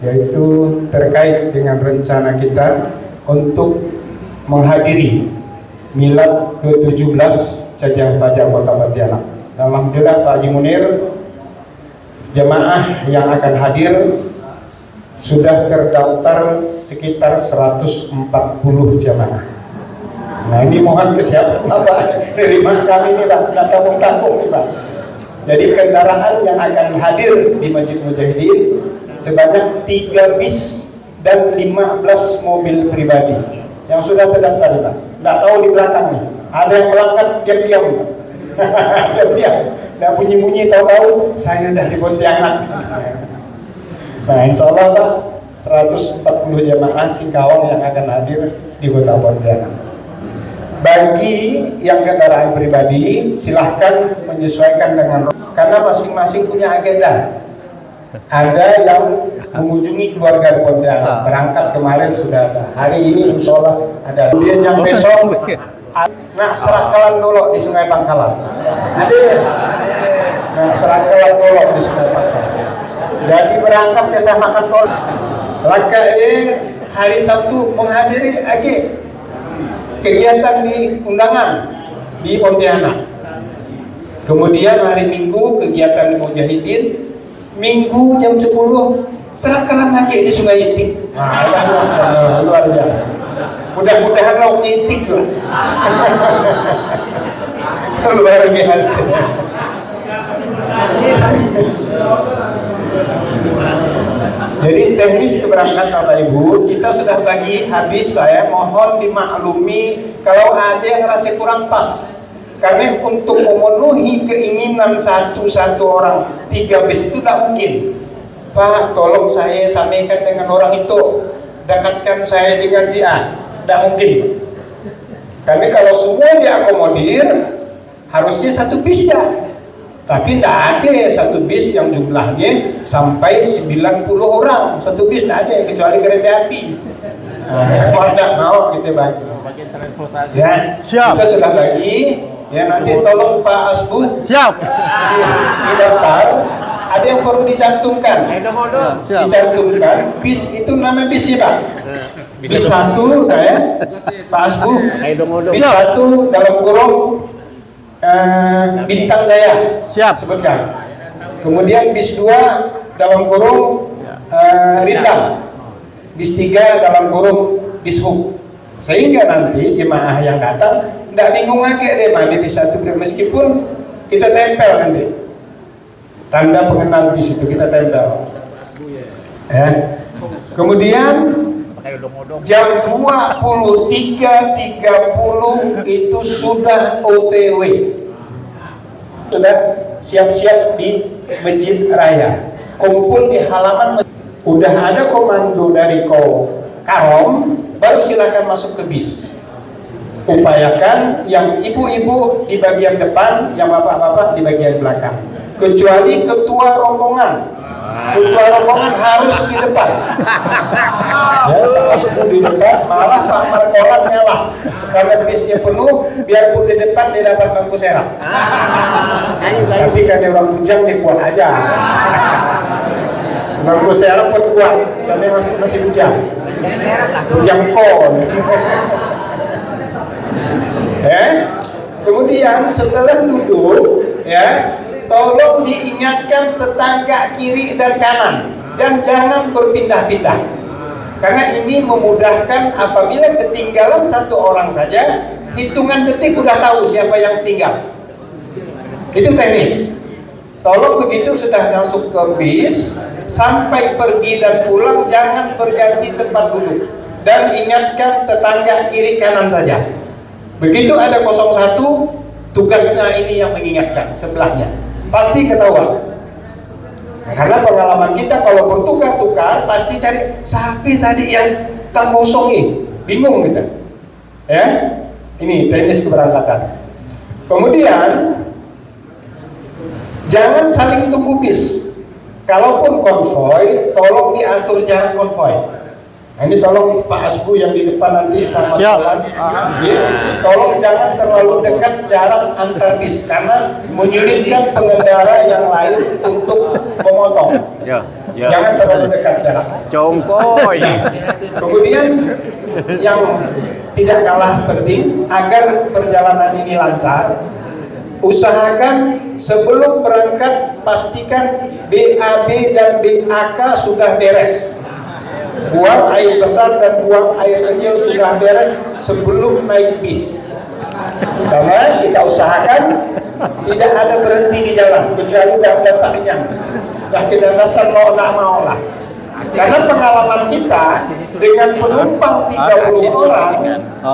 yaitu terkait dengan rencana kita untuk menghadiri milad ke-17 Cajang Tajam Kota Pontianak. Alhamdulillah Pak Haji Munir, jemaah yang akan hadir sudah terdaftar sekitar 140 jemaah. Nah ini mohon kesiapan Bapak dari kami ini lah, nggak tampung-tampung nih Pak. Jadi kendaraan yang akan hadir di Masjid Mujahidin sebanyak 3 bis dan 15 mobil pribadi yang sudah terdaftar Pak. Nggak tahu di belakang nih, ada yang berangkat diam-diam diam-diam, nggak bunyi-bunyi, tahu-tahu saya udah di Pontianak. Nah insya Allah Pak, 140 jemaah Singkawang yang akan hadir di Kota Pontianak. Bagi yang kendaraan pribadi silahkan menyesuaikan dengan, karena masing-masing punya agenda. Ada yang mengunjungi keluarga di Pontianak, berangkat kemarin sudah ada, hari ini insya Allah ada. Kemudian yang besok nak serakalan dulu di Sungai Pangkalan, ada nak serakalan dulu di Sungai Pangkalan. Jadi berangkat ke Samakan Tol. Laka hari Sabtu menghadiri lagi kegiatan di undangan di Pontianak. Kemudian hari Minggu kegiatan di Mujahidin. Minggu jam 10 serakalan lagi di Sungai Itik. Luar biasa. Mudah-mudahan lo Itik lah. Luar biasa. Jadi teknis keberangkatan Bapak Ibu kita sudah bagi habis Pak ya. Mohon dimaklumi kalau ada yang rasa kurang pas. Karena untuk memenuhi keinginan satu orang 3 bis itu tidak mungkin. Pak, tolong saya sampaikan dengan orang itu, dekatkan saya dengan si A. Tidak mungkin. Karena kalau semua diakomodir, harusnya 1 bis dah. Tapi tidak ada 1 bis yang jumlahnya sampai 90 orang. 1 bis tidak ada, kecuali kereta api. Kalau tidak mau kita bagi. Ya, siap. Kita sudah bagi. Ya nanti tolong Pak Asbu siap di daftar. Ada yang perlu dicantumkan. Dicantumkan bis itu nama bisnya Pak. Bis 1 ya Pak Asbu. Bis 1 dalam kurung Bintang Jaya siap sebutkan. Kemudian bis 2 dalam kurung Rindang. Bis 3 dalam kurung Dishub. Sehingga nanti jemaah yang datang tidak bingung lagi deh mana bisa tuh, meskipun kita tempel nanti tanda pengenal di situ kita tempel. Ya. Kemudian jam 23.30 itu sudah OTW, sudah siap-siap di Masjid Raya, kumpul di halaman. Udah ada komando dari Karom, baru silakan masuk ke bis. Upayakan yang ibu-ibu di bagian depan, yang bapak-bapak di bagian belakang. Kecuali ketua rombongan. Ketua rombongan harus di depan. Ya, masuk di depan, malah Pak Markolan ngalah. Karena bisnya penuh, biarpun di depan dia dapat bangku serap. Tapi kan orang bujang dia kuat aja. Bangku serap pun kuat, tapi masih bujang. Bujang kon. Kemudian setelah duduk ya, tolong diingatkan tetangga kiri dan kanan dan jangan berpindah-pindah, karena ini memudahkan. Apabila ketinggalan 1 orang saja, hitungan detik udah tahu siapa yang tinggal. Itu teknis. Tolong begitu sudah masuk ke bis, sampai pergi dan pulang jangan berganti tempat duduk, dan ingatkan tetangga kiri kanan saja. Begitu ada 01, tugasnya ini yang mengingatkan sebelahnya, pasti ketahuan. Karena pengalaman kita kalau bertukar-tukar pasti cari siapa tadi yang tak kosong ini, bingung kita. Ya, ini teknis keberangkatan. Kemudian jangan saling tunggu bis. Kalaupun konvoy, tolong diatur jarak konvoy. Ini tolong Pak Asbu yang di depan nanti nama jalan, tolong jangan terlalu dekat jarak antar bis karena menyulitkan pengendara yang lain untuk memotong. Jangan terlalu dekat jarak. Congkoy. Kemudian yang tidak kalah penting agar perjalanan ini lancar, usahakan sebelum berangkat pastikan BAB dan BAK sudah beres. Buang air besar dan buang air kecil sudah beres sebelum naik bis. Karena kita usahakan tidak ada berhenti di jalan kecuali udah dasarnya. Dah kita dasar mau tak mau lah. Karena pengalaman kita dengan penumpang 30 orang,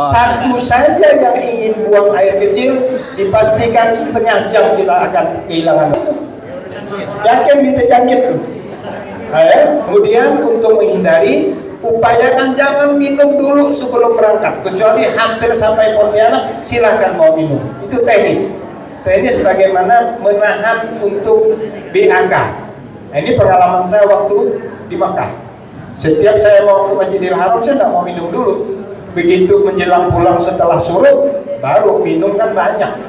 satu saja yang ingin buang air kecil dipastikan setengah jam kita akan kehilangan itu. Yakin ditegangin tuh. Kemudian untuk menghindari, upayakan jangan minum dulu sebelum berangkat, kecuali hampir sampai Pontianak silahkan mau minum. Itu teknis bagaimana menahan untuk BAK. Nah, ini pengalaman saya waktu di Makkah. Setiap saya mau ke Masjidil Haram saya tidak mau minum dulu. Begitu menjelang pulang setelah surut baru minum kan banyak.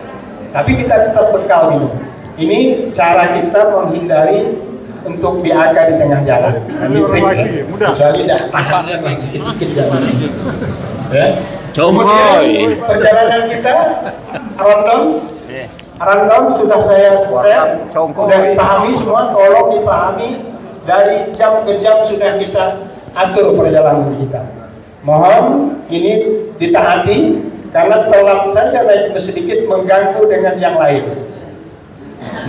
Tapi kita tetap bekal minum. Ini cara kita menghindari untuk BAK di tengah jalan. Ini triknya. Kecuali tidak tahan sedikit jalan. Ya. Kemudian perjalanan kita Random sudah saya share, sudah dipahami semua. Tolong dipahami dari jam ke jam sudah kita atur perjalanan kita. Mohon ini ditaati karena telat saja naik sedikit mengganggu dengan yang lain.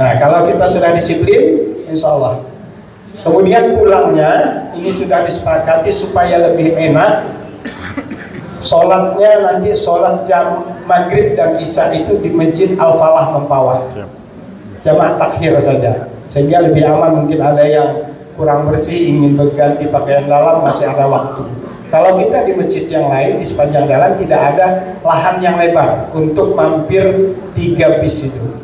Nah, kalau kita sudah disiplin, insya Allah. Kemudian pulangnya ini sudah disepakati supaya lebih enak. Sholatnya nanti sholat jam maghrib dan isya itu di Masjid Al-Falah Mempawah. Jamaah takhir saja, sehingga lebih aman. Mungkin ada yang kurang bersih ingin berganti pakaian dalam masih ada waktu. Kalau kita di masjid yang lain di sepanjang jalan tidak ada lahan yang lebar untuk mampir 3 bis itu.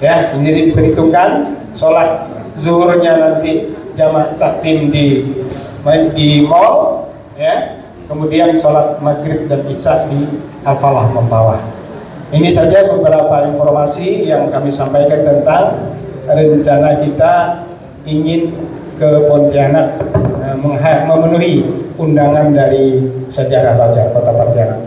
Ya, ini diperhitungkan. Sholat zuhurnya nanti jamaah takdim di mall, ya. Kemudian sholat maghrib dan isya di Al-Falah Mempawah. Ini saja beberapa informasi yang kami sampaikan tentang rencana kita ingin ke Pontianak memenuhi undangan dari Sejarah Raja Kota Pontianak.